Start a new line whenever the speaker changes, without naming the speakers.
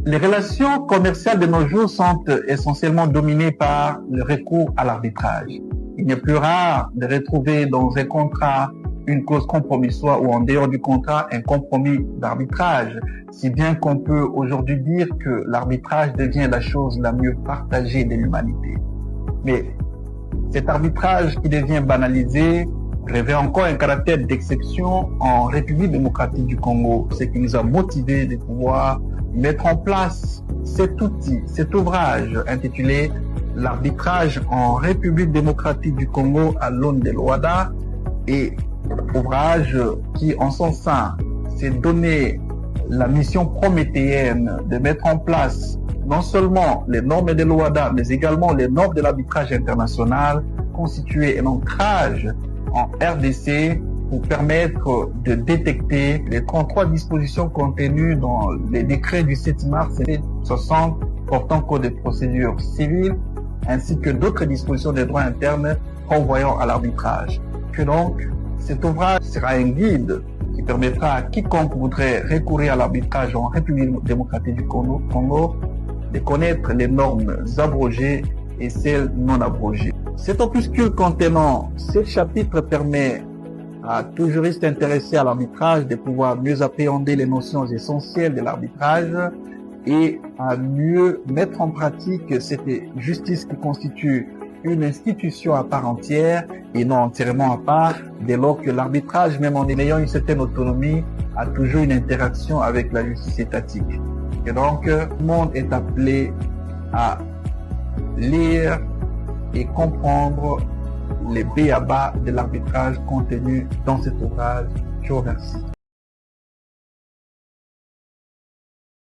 Les relations commerciales de nos jours sont essentiellement dominées par le recours à l'arbitrage. Il n'est plus rare de retrouver dans un contrat une clause compromissoire ou en dehors du contrat un compromis d'arbitrage, si bien qu'on peut aujourd'hui dire que l'arbitrage devient la chose la mieux partagée de l'humanité. Mais cet arbitrage qui devient banalisé revêt encore un caractère d'exception en République démocratique du Congo, ce qui nous a motivés de pouvoir mettre en place cet outil, cet ouvrage intitulé L'arbitrage en République démocratique du Congo à l'aune de l'OHADA, et ouvrage qui, en son sein, s'est donné la mission prométhéenne de mettre en place non seulement les normes de l'OHADA, mais également les normes de l'arbitrage international, constituer un ancrage en RDC pour permettre de détecter les 33 dispositions contenues dans les décrets du 7 mars 60 portant code de procédure civile, ainsi que d'autres dispositions des droits internes renvoyant à l'arbitrage. Que donc, cet ouvrage sera un guide qui permettra à quiconque voudrait recourir à l'arbitrage en République démocratique du Congo de connaître les normes abrogées et celles non abrogées. Cet opuscule contenant 7 chapitres permet à tout juriste intéressé à l'arbitrage de pouvoir mieux appréhender les notions essentielles de l'arbitrage et à mieux mettre en pratique cette justice qui constitue une institution à part entière et non entièrement à part, dès lors que l'arbitrage, même en ayant une certaine autonomie, a toujours une interaction avec la justice étatique. Et donc, tout le monde est appelé à lire et comprendre les b.a.-ba de l'arbitrage contenu dans cet ouvrage. Je vous remercie.